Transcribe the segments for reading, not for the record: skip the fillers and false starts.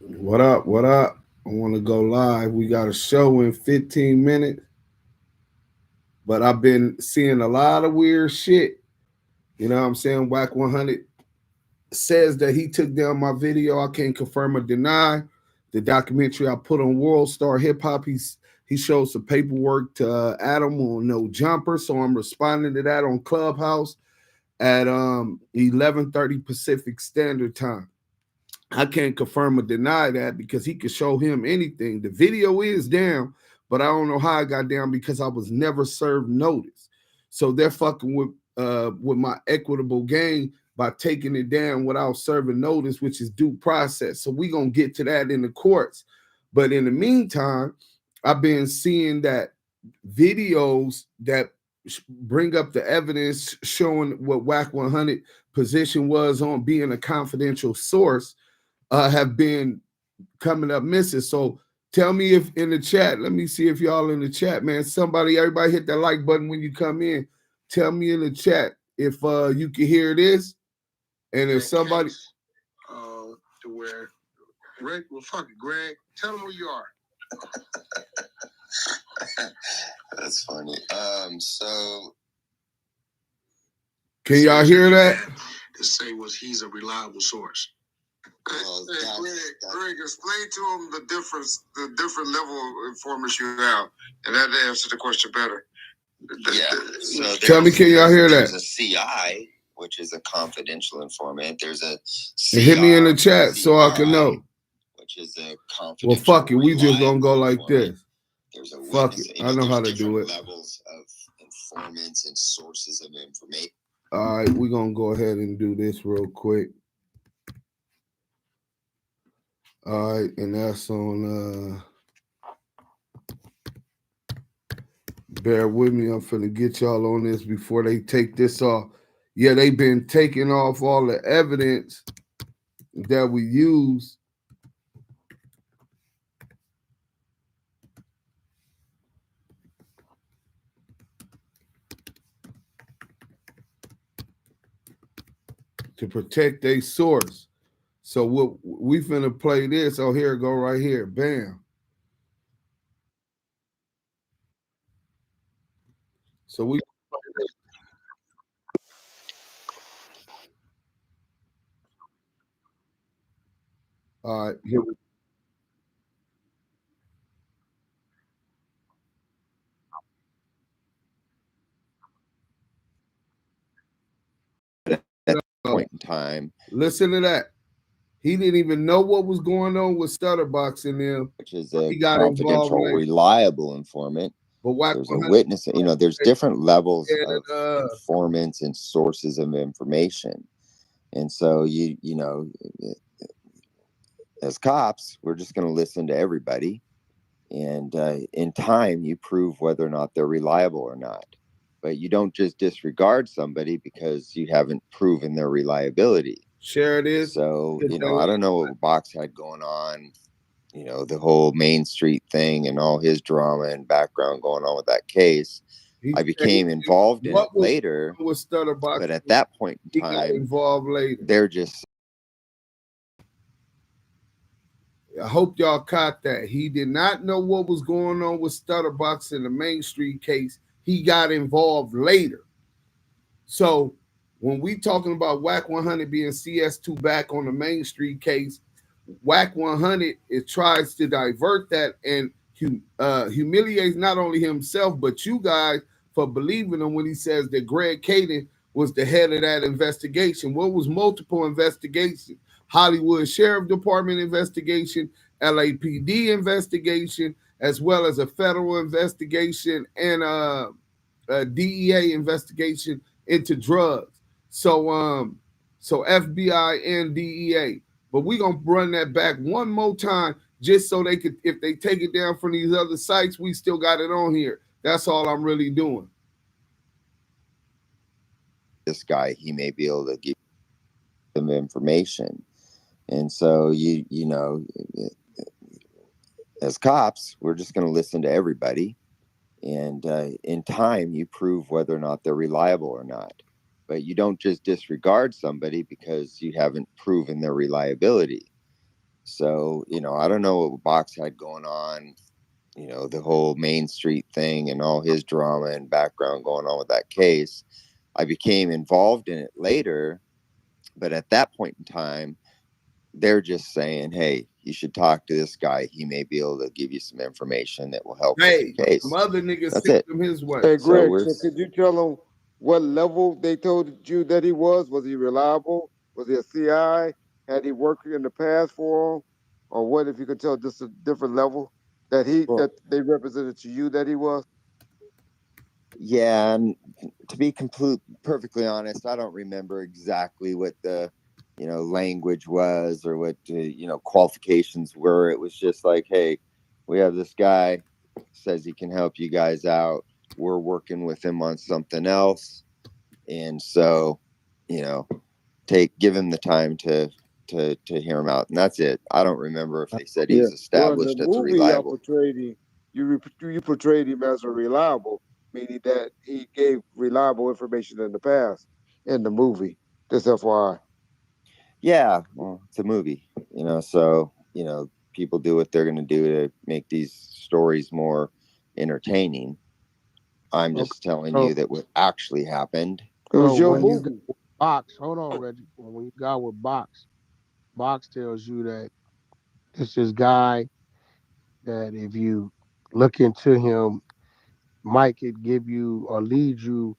What up? What up? I want to go live. We got a show in 15 minutes, but I've been seeing a lot of weird shit. You know what I'm saying? Wack100 says that he took down my video. I can't confirm or deny. The documentary I put on World Star Hip Hop, he showed some paperwork to Adam on No Jumper. So I'm responding to that on Clubhouse at 11:30 Pacific Standard Time. I can't confirm or deny that because he could show him anything. The video is down, but I don't know how I got down because I was never served notice. So they're fucking with my equitable gain by taking it down without serving notice, which is due process. So we gonna get to that in the courts. But in the meantime, I've been seeing that videos that bring up the evidence showing what Wack100 position was on being a confidential source have been coming up missing. So tell me if in the chat, let me see if y'all in the chat, man. Everybody hit that like button when you come in. Tell me in the chat if you can hear this. And if somebody to where Greg, well fuck it, Greg, tell them who you are. That's funny. So can y'all hear that? To say was he's a reliable source. well, Greg, explain to him the different level of informants you have, and that answers the question better. So tell me, can y'all hear that? There's a CI, which is a confidential informant. There's a CI, hit me in the chat so I can know. Which is a confidential. Well, fuck it. We just gonna go like informant. this. There's a fuck witness, it. I know how to do it. Levels of informants and sources of information. All right, we're gonna go ahead and do this real quick. All right, and that's on bear with me. I'm finna get y'all on this before they take this off. Yeah, they've been taking off all the evidence that we use to protect their source. So what we finna play this. Oh, here it go right here. Bam. So we all right, here we At that point in time, listen to that. He didn't even know what was going on with Stutterbox in them. Which is a confidential, reliable informant. But there's a witness. There's different levels of informants and sources of information, and so as cops, we're just going to listen to everybody, and in time, you prove whether or not they're reliable or not. But you don't just disregard somebody because you haven't proven their reliability. Share it is. So, I don't know what Box had going on, the whole Main Street thing and all his drama and background going on with that case. I became involved in it later. But at that point in time, involved later. They're just. I hope y'all caught that. He did not know what was going on with Stutterbox in the Main Street case. He got involved later. So when we talking about Wack100 being CS2 back on the Main Street case, Wack100 tries to divert that and humiliates not only himself but you guys for believing him when he says that Greg Kading was the head of that investigation. What was multiple investigations? Hollywood Sheriff Department investigation, LAPD investigation, as well as a federal investigation and a DEA investigation into drugs. So FBI and DEA. But we're gonna run that back one more time just so they could, if they take it down from these other sites, we still got it on here. That's all I'm really doing. This guy, he may be able to give them information. And so, as cops, we're just going to listen to everybody. And in time, you prove whether or not they're reliable or not. But you don't just disregard somebody because you haven't proven their reliability. So, I don't know what Box had going on, the whole Main Street thing and all his drama and background going on with that case. I became involved in it later, but at that point in time, they're just saying, hey, you should talk to this guy. He may be able to give you some information that will help with your case. Some other niggas That's sent it. him his way. Hey, Greg, so could you tell them what level they told you that he was? Was he reliable? Was he a CI? Had he worked in the past for them? Or what, if you could tell just a different level that that they represented to you that he was? Yeah, and to be perfectly honest, I don't remember exactly what the language was or what qualifications were. It was just like, hey, we have this guy, says he can help you guys out. We're working with him on something else, and so give him the time to hear him out, and that's it. I don't remember if they said he's established as reliable. You portrayed him as a reliable, meaning that he gave reliable information in the past in the movie. Just FYI. Yeah, well, it's a movie, so people do what they're going to do to make these stories more entertaining. I'm just telling you that what actually happened. It was your movie. Box, hold on, Reggie. When you got with Box tells you that it's this guy that if you look into him, Mike could give you or lead you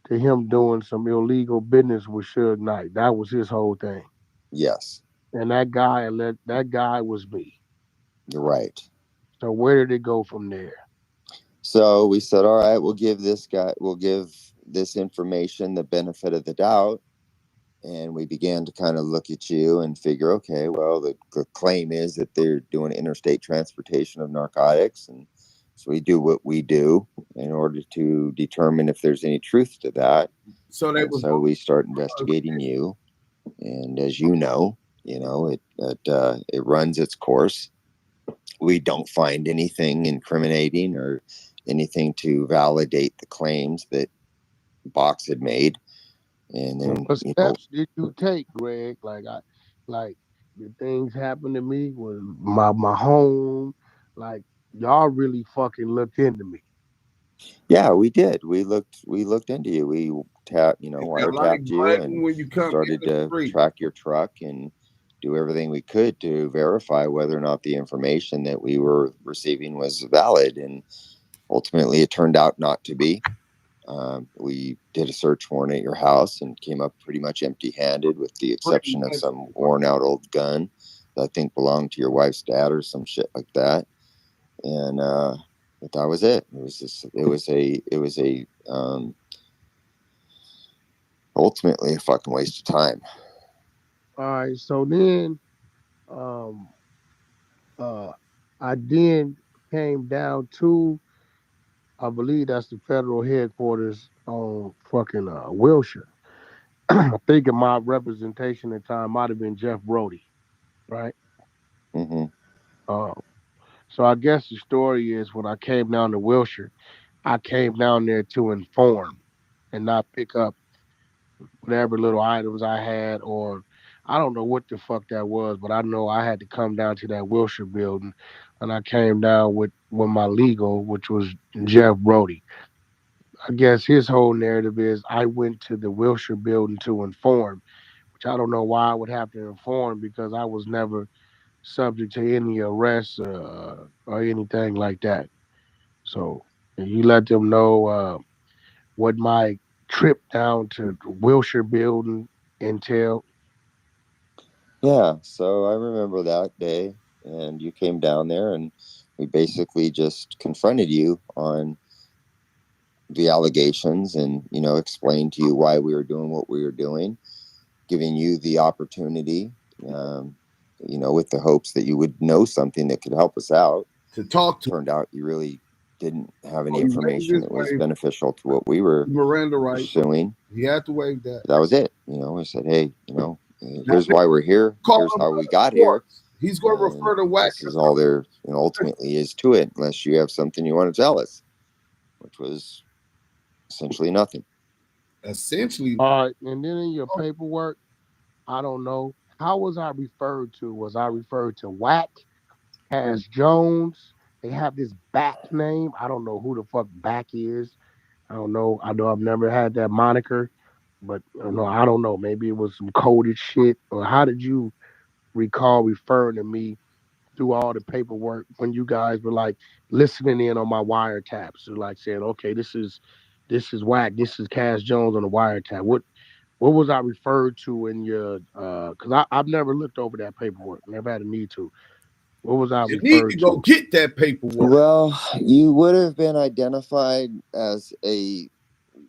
to him doing some illegal business with Suge Knight. That was his whole thing. Yes. And that guy was me. You're right. So where did it go from there? So we said, all right, we'll give this information the benefit of the doubt. And we began to kind of look at you and figure, okay, well, the claim is that they're doing interstate transportation of narcotics. And so we do what we do in order to determine if there's any truth to that. So we start investigating you. And as you know, it runs its course. We don't find anything incriminating or anything to validate the claims that Box had made. And then, what steps did you take, Greg? Like the things happened to me with my home. Like y'all really fucking looked into me. Yeah, we did. We looked into you. We wiretapped you and started to track your truck and do everything we could to verify whether or not the information that we were receiving was valid. And ultimately, it turned out not to be. We did a search warrant at your house and came up pretty much empty-handed, with the exception of some worn-out old gun that I think belonged to your wife's dad or some shit like that. And but that was it. It was ultimately a fucking waste of time. All right, so then, I then came down to, I believe that's the federal headquarters on fucking Wilshire. I think of my representation at the time might have been Jeff Brody, right? Mm-hmm. So I guess the story is when I came down to Wilshire, I came down there to inform and not pick up whatever little items I had, or I don't know what the fuck that was, but I know I had to come down to that Wilshire building, and I came down with my legal, which was Jeff Brody. I guess his whole narrative is I went to the Wilshire building to inform, which I don't know why I would have to inform because I was never subject to any arrests or anything like that. So you let them know what my trip down to the Wilshire building entailed. Yeah, so I remember that day, and you came down there, and we basically just confronted you on the allegations and explained to you why we were doing what we were doing, giving you the opportunity, with the hopes that you would know something that could help us out. To talk to. Turned out you really didn't have any information that was beneficial to what we were pursuing. He had to waive that. That was it. We said, hey, here's why we're here. Here's how we got here. He's going to refer to Wack100. This is all there ultimately is to it, unless you have something you want to tell us, which was essentially nothing. Essentially. All right, and then in your paperwork, I don't know how was I referred to? Was I referred to Wack, Cash Jones? They have this Back name. I don't know who the fuck Back is. I don't know. I know I've never had that moniker, but no, I don't know. Maybe it was some coded shit. Or how did you recall referring to me through all the paperwork when you guys were like listening in on my wiretaps? So like saying, okay, this is Wack, this is Cash Jones on the wiretap. What was I referred to in your because I've never looked over that paperwork, never had a need to. What was I You need to referred go to? get that paperwork. Well, you would have been identified as a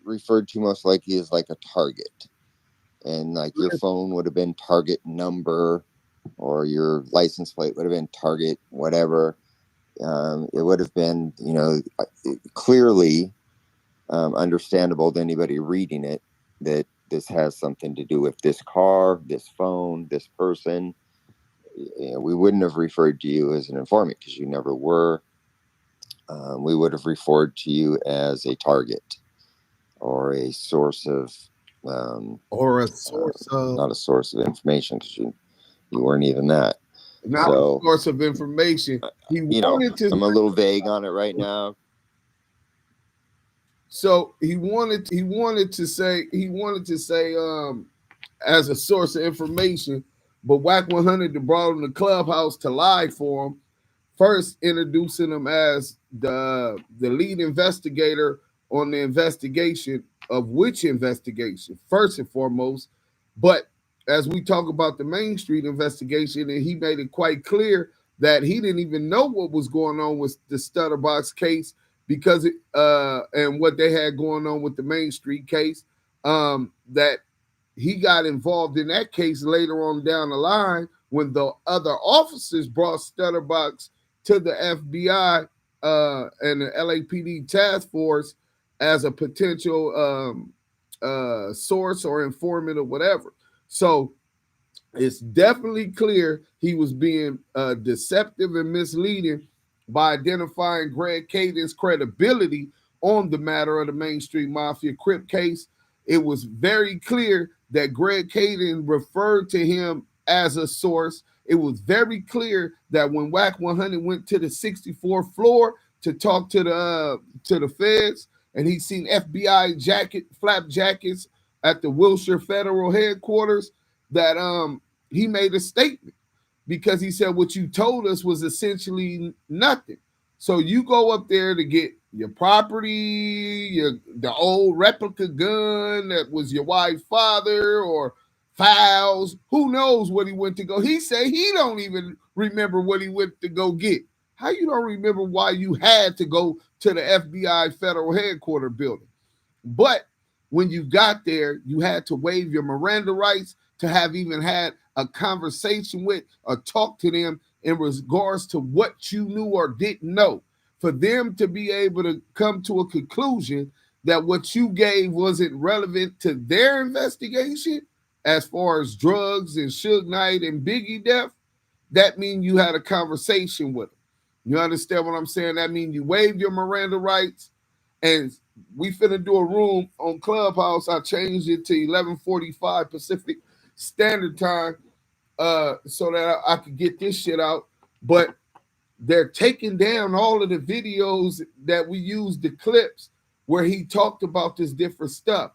referred to most likely as like a target, and like your phone would have been target number, or your license plate would have been target whatever. It would have been, clearly understandable to anybody reading it that this has something to do with this car, this phone, this person. We wouldn't have referred to you as an informant because you never were. We would have referred to you as a target or a source of, or a source of, not a source of information, because you weren't even that. not So, a source of information. He wanted to. I'm a little vague on it right now. So he wanted to say as a source of information, but Wack100 brought him to the clubhouse to lie for him, first introducing him as the lead investigator on the investigation of which investigation, first and foremost. But as we talk about the Main Street investigation, and he made it quite clear that he didn't even know what was going on with the Stutterbox case, because and what they had going on with the Main Street case, that he got involved in that case later on down the line when the other officers brought Stutterbox to the FBI and the LAPD task force as a potential source or informant or whatever. So it's definitely clear he was being deceptive and misleading by identifying Greg Kading's credibility on the matter of the Main Street Mafia Crip case. It was very clear that Greg Kading referred to him as a source. It was very clear that when Wack100 went to the 64th floor to talk to the feds, and he seen FBI flap jackets at the Wilshire Federal Headquarters, that he made a statement, because he said what you told us was essentially nothing. So you go up there to get your property, the old replica gun that was your wife's father, or files. Who knows what he went to go? He said he don't even remember what he went to go get. How you don't remember why you had to go to the FBI federal headquarters building? But when you got there, you had to waive your Miranda rights to have even had a conversation with or talk to them in regards to what you knew or didn't know. For them to be able to come to a conclusion that what you gave wasn't relevant to their investigation, as far as drugs and Suge Knight and Biggie death, that means you had a conversation with them. You understand what I'm saying? That means you waived your Miranda rights, and we finna do a room on Clubhouse. I changed it to 11:45 Pacific Standard Time, so that I could get this shit out. But they're taking down all of the videos that we used, the clips where he talked about this different stuff.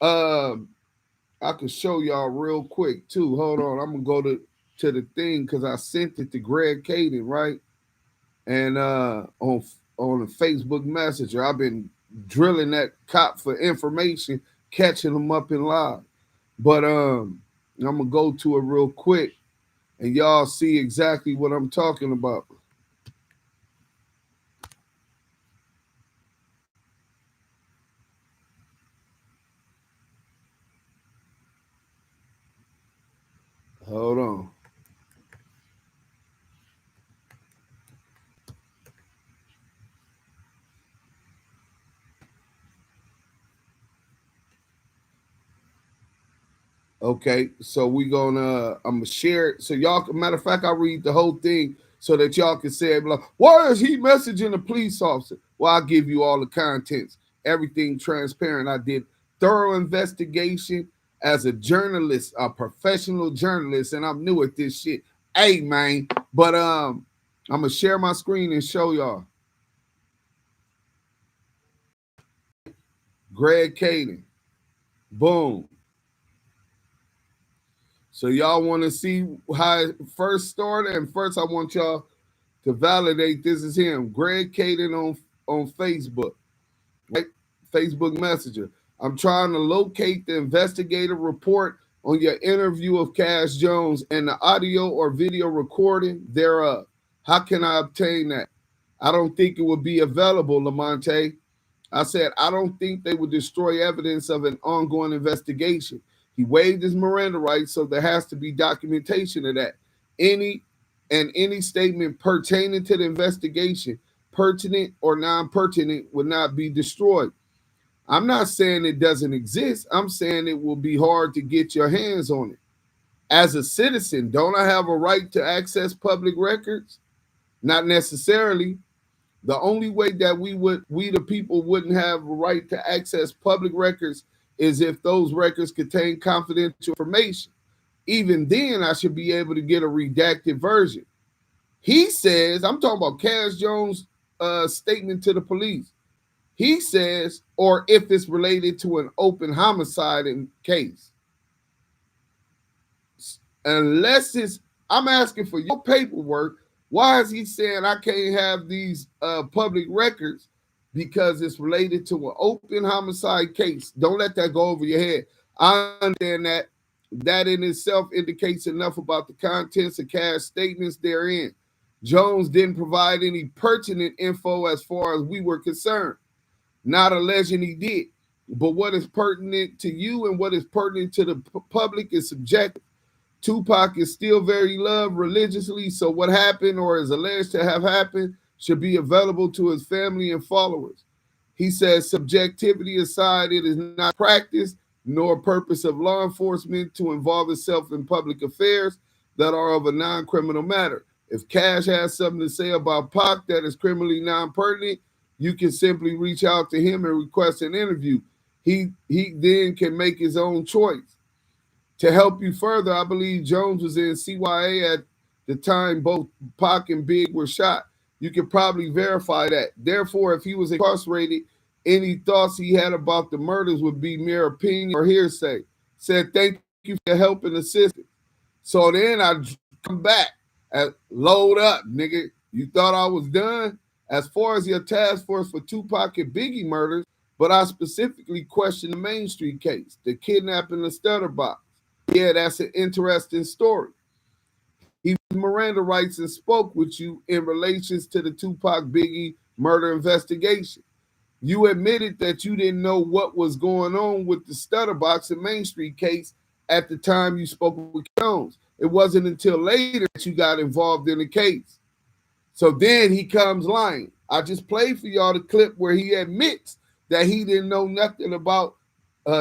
I can show y'all real quick too. Hold on, I'm gonna go to the thing because I sent it to Greg Kading, right? And on a Facebook Messenger, I've been drilling that cop for information, catching him up in live. But I'm gonna go to it real quick, and y'all see exactly what I'm talking about. Hold on. Okay, so I'm gonna share it. So y'all, matter of fact, I'll read the whole thing so that y'all can say, like, why is he messaging a police officer? Well, I'll give you all the contents, everything transparent. I did thorough investigation as a journalist, a professional journalist, and I'm new at this shit. Hey, man. But I'm gonna share my screen and show y'all. Greg Kading. Boom. So y'all want to see how it first started? And first I want y'all to validate this is him. Greg Kading on Facebook. Right? Facebook Messenger. I'm trying to locate the investigative report on your interview of Cash Jones and the audio or video recording thereof. How can I obtain that? I don't think it would be available, Lamonte. I said, I don't think they would destroy evidence of an ongoing investigation. He waived his Miranda rights, so there has to be documentation of that. Any statement pertaining to the investigation, pertinent or non-pertinent, would not be destroyed. I'm not saying it doesn't exist. I'm saying it will be hard to get your hands on it. As a citizen, don't I have a right to access public records? Not necessarily. The only way that we the people wouldn't have a right to access public records is if those records contain confidential information. Even then, I should be able to get a redacted version. He says, I'm talking about Cash Jones' statement to the police. He says, or if it's related to an open homicide in case. Unless it's, I'm asking for your paperwork. Why is he saying I can't have these public records because it's related to an open homicide case? Don't let that go over your head. I understand that. That in itself indicates enough about the contents of Cash statements therein. Jones didn't provide any pertinent info as far as we were concerned. Not alleging he did. But what is pertinent to you and what is pertinent to the public is subjective. Tupac is still very loved religiously, so what happened or is alleged to have happened should be available to his family and followers. He says, subjectivity aside, it is not practice nor purpose of law enforcement to involve itself in public affairs that are of a non-criminal matter. If Cash has something to say about Pac that is criminally non-pertinent, you can simply reach out to him and request an interview. He then can make his own choice. To help you further, I believe Jones was in CYA at the time both Pac and Big were shot. You can probably verify that. Therefore, if he was incarcerated, any thoughts he had about the murders would be mere opinion or hearsay. Said, thank you for your help and assistance. So then I come back and load up, nigga. You thought I was done? As far as your task force for Tupac and Biggie murders, but I specifically questioned the Main Street case, the kidnapping the Stutter Box. Yeah, that's an interesting story. He Miranda rights and spoke with you in relations to the Tupac Biggie murder investigation. You admitted that you didn't know what was going on with the Stutter Box and Main Street case at the time you spoke with Jones. It wasn't until later that you got involved in the case. So then he comes lying. I just played for y'all the clip where he admits that he didn't know nothing about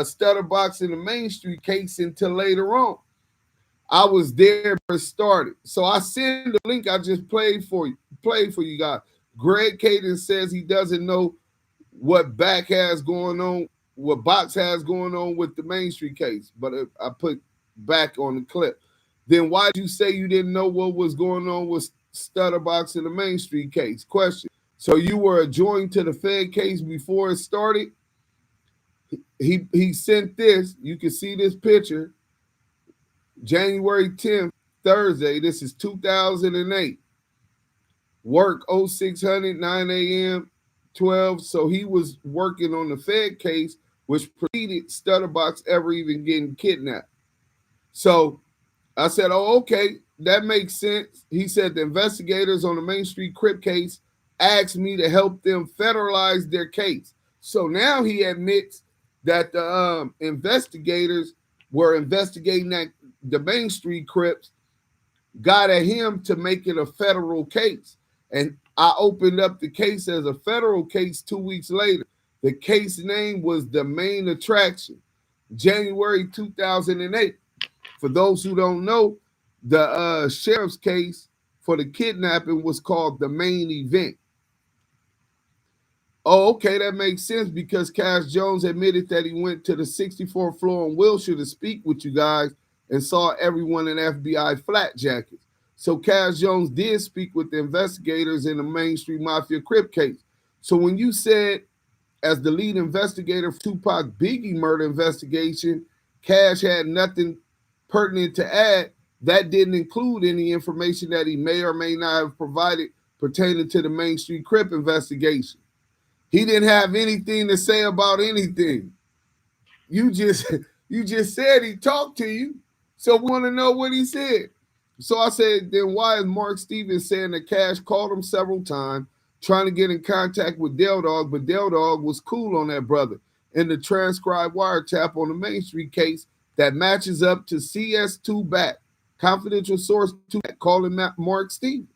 Stutter Box in the Main Street case until later on. I was there when it started. So I send the link I just played for you guys. Greg Kading says he doesn't know what Box has going on with the Main Street case, but I put back on the clip. Then why did you say you didn't know what was going on with Stutter Box in the Main Street case? Question. So you were adjoined to the Fed case before it started? He sent this. You can see this picture. January 10th, Thursday. This is 2008. Work 0600, 9 a.m., 12. So he was working on the Fed case, which preceded Stutterbox ever even getting kidnapped. So I said, oh, okay, that makes sense. He said the investigators on the Main Street Crip case asked me to help them federalize their case. So now he admits that the investigators were investigating the Main Street Crips, got at him to make it a federal case. And I opened up the case as a federal case 2 weeks later. The case name was The Main Attraction, January 2008. For those who don't know, the sheriff's case for the kidnapping was called The Main Event. Oh, okay, that makes sense because Cash Jones admitted that he went to the 64th floor in Wilshire to speak with you guys and saw everyone in FBI flat jackets. So Cash Jones did speak with the investigators in the Main Street Mafia Crip case. So when you said, as the lead investigator for Tupac Biggie murder investigation, Cash had nothing pertinent to add, that didn't include any information that he may or may not have provided pertaining to the Main Street Crip investigation. He didn't have anything to say about anything. You just you just said he talked to you. So we want to know what he said. So I said, then why is Mark Stevens saying that Cash called him several times trying to get in contact with Del Dog, but Del Dog was cool on that brother in the transcribed wiretap on the Main Street case that matches up to CS2 back, confidential source to calling Mark Stevens.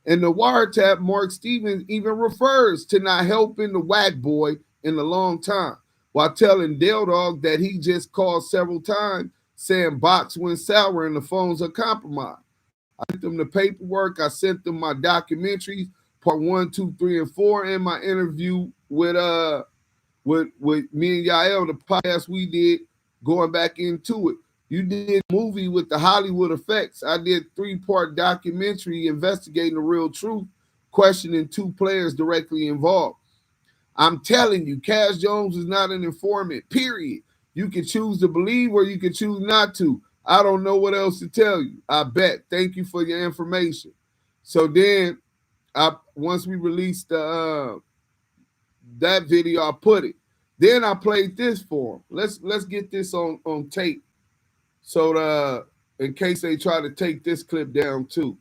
In the wiretap, Mark Stevens even refers to not helping the whack boy in a long time, while telling Dale Dog that he just called several times saying Box went sour and the phones are compromised. I sent them the paperwork, I sent them my documentaries, part 1, 2, 3, and 4, and my interview with me and Yael, the podcast we did going back into it. You did a movie with the Hollywood effects. I did 3-part documentary investigating the real truth, questioning 2 players directly involved. I'm telling you, Cash Jones is not an informant, period. You can choose to believe or you can choose not to. I don't know what else to tell you. I bet. Thank you for your information. So then, once we released that video, I put it. Then I played this for him. Let's get this on tape. So in case they try to take this clip down too.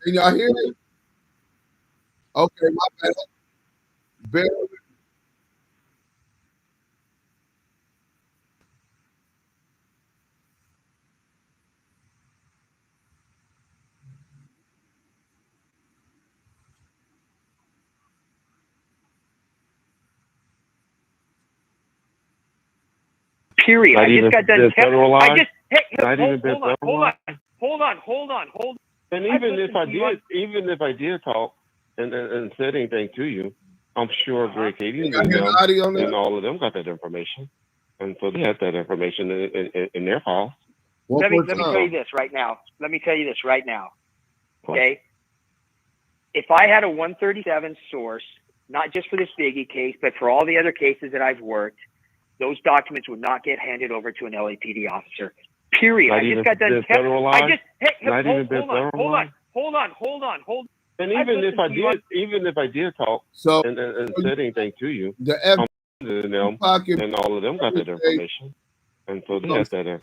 Can y'all hear me? Okay, my bad. Bear Period. I just got done. I just hold on. And even if I did talk and said anything to you, I'm sure Greg Kading and all of them got that information, and so they had that information in their files. Let me tell you this right now. Okay. If I had a 137 source, not just for this Biggie case, but for all the other cases that I've worked, those documents would not get handed over to an LAPD officer. Period. I just got done. Hold on. And even if I did talk and said anything to you, and all of them got that information, and so they had that.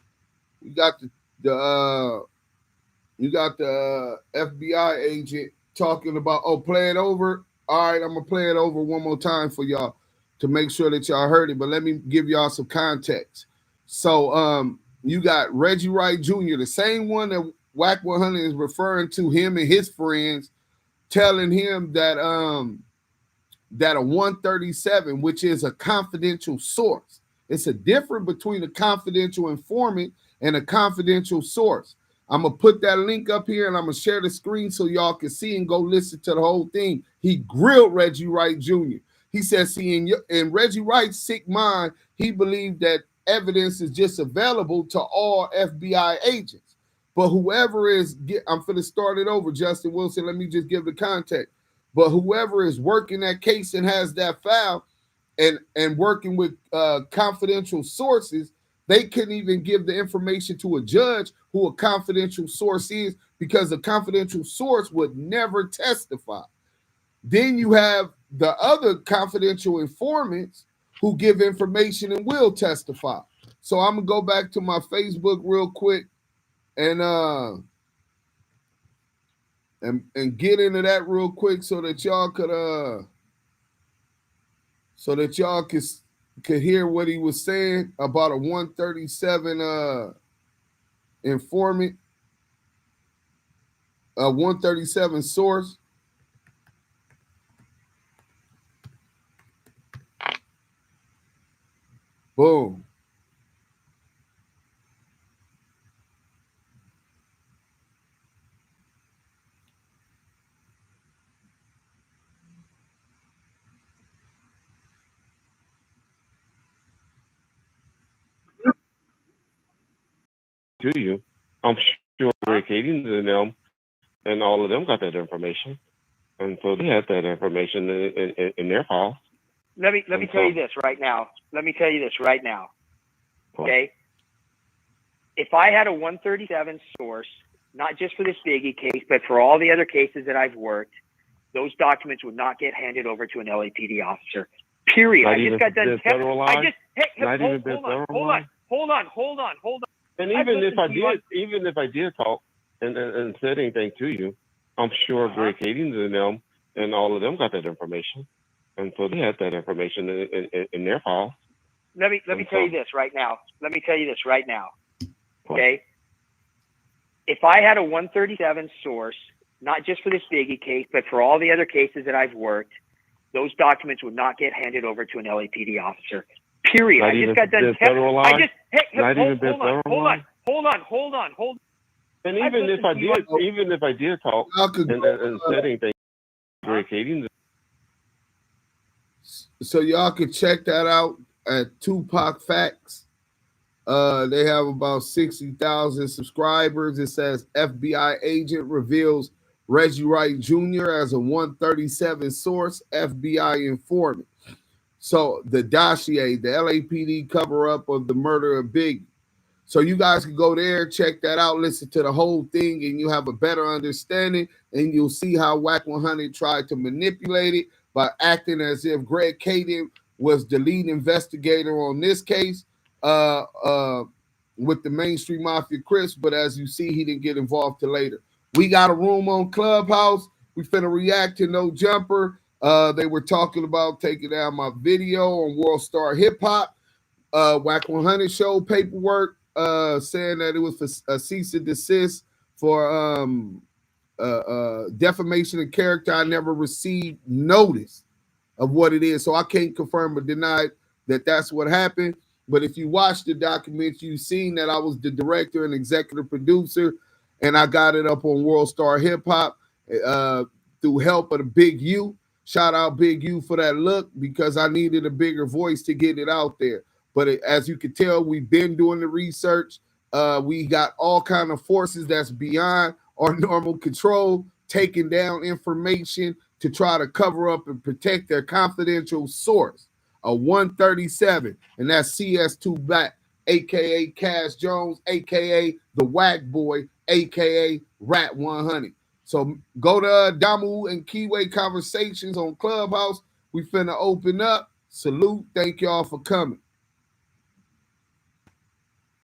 You got the FBI agent talking about, play it over. All right, I'm gonna play it over one more time for y'all to make sure that y'all heard it. But let me give y'all some context. So You got Reggie Wright Jr., the same one that Wack100 is referring to him and his friends, telling him that that a 137, which is a confidential source. It's a difference between a confidential informant and a confidential source. I'm going to put that link up here and I'm going to share the screen so y'all can see and go listen to the whole thing. He grilled Reggie Wright Jr. He said, see, in Reggie Wright's sick mind, he believed that evidence is just available to all FBI agents. But whoever is, I'm going to start it over, Justin Wilson. Let me just give the context. But whoever is working that case and has that file and working with confidential sources, they couldn't even give the information to a judge who a confidential source is, because a confidential source would never testify. Then you have the other confidential informants who give information and will testify. So I'm gonna go back to my Facebook real quick and get into that real quick so that y'all could hear what he was saying about a 137 informant, a 137 source. Boom. To you, I'm sure Kading and them and all of them got that information, and so they had that information in their files. Let me tell you this right now. Okay. If I had a 137 source, not just for this Biggie case, but for all the other cases that I've worked, those documents would not get handed over to an LAPD officer. Period. I just got done. Hold on. And even if I did talk and said anything to you, I'm sure Kading and them and all of them got that information, and so they had that information in their files. Let me tell you this right now. Okay. If I had a 137 source, not just for this Biggie case, but for all the other cases that I've worked, those documents would not get handed over to an LAPD officer. Period. I just got done. Hold on. And even if I did talk and said anything, Kading. So y'all can check that out at Tupac Facts. They have about 60,000 subscribers. It says FBI agent reveals Reggie Wright Jr. as a 137 source, FBI informant. So the dossier, the LAPD cover-up of the murder of Biggie. So you guys can go there, check that out, listen to the whole thing, and you have a better understanding, and you'll see how Wack100 tried to manipulate it by acting as if Greg Kading was the lead investigator on this case with the mainstream mafia Chris, but as you see, he didn't get involved till later. We got a room on Clubhouse. We finna react to No Jumper. They were talking about taking down my video on World Star Hip Hop. Wack100 showed paperwork saying that it was a cease and desist for defamation of character. I never received notice of what it is, so I can't confirm or deny that that's what happened. But if you watch the document, you've seen that I was the director and executive producer, and I got it up on World Star Hip Hop through help of the Big U. Shout out Big U for that look, because I needed a bigger voice to get it out there. But as you can tell, we've been doing the research. We got all kind of forces that's beyond our normal control, taking down information to try to cover up and protect their confidential source, a 137, and that's CS2 Black, a.k.a. Cass Jones, a.k.a. the Wack Boy, a.k.a. Rat100. So go to Damu and Keyway Conversations on Clubhouse. We finna open up. Salute. Thank y'all for coming.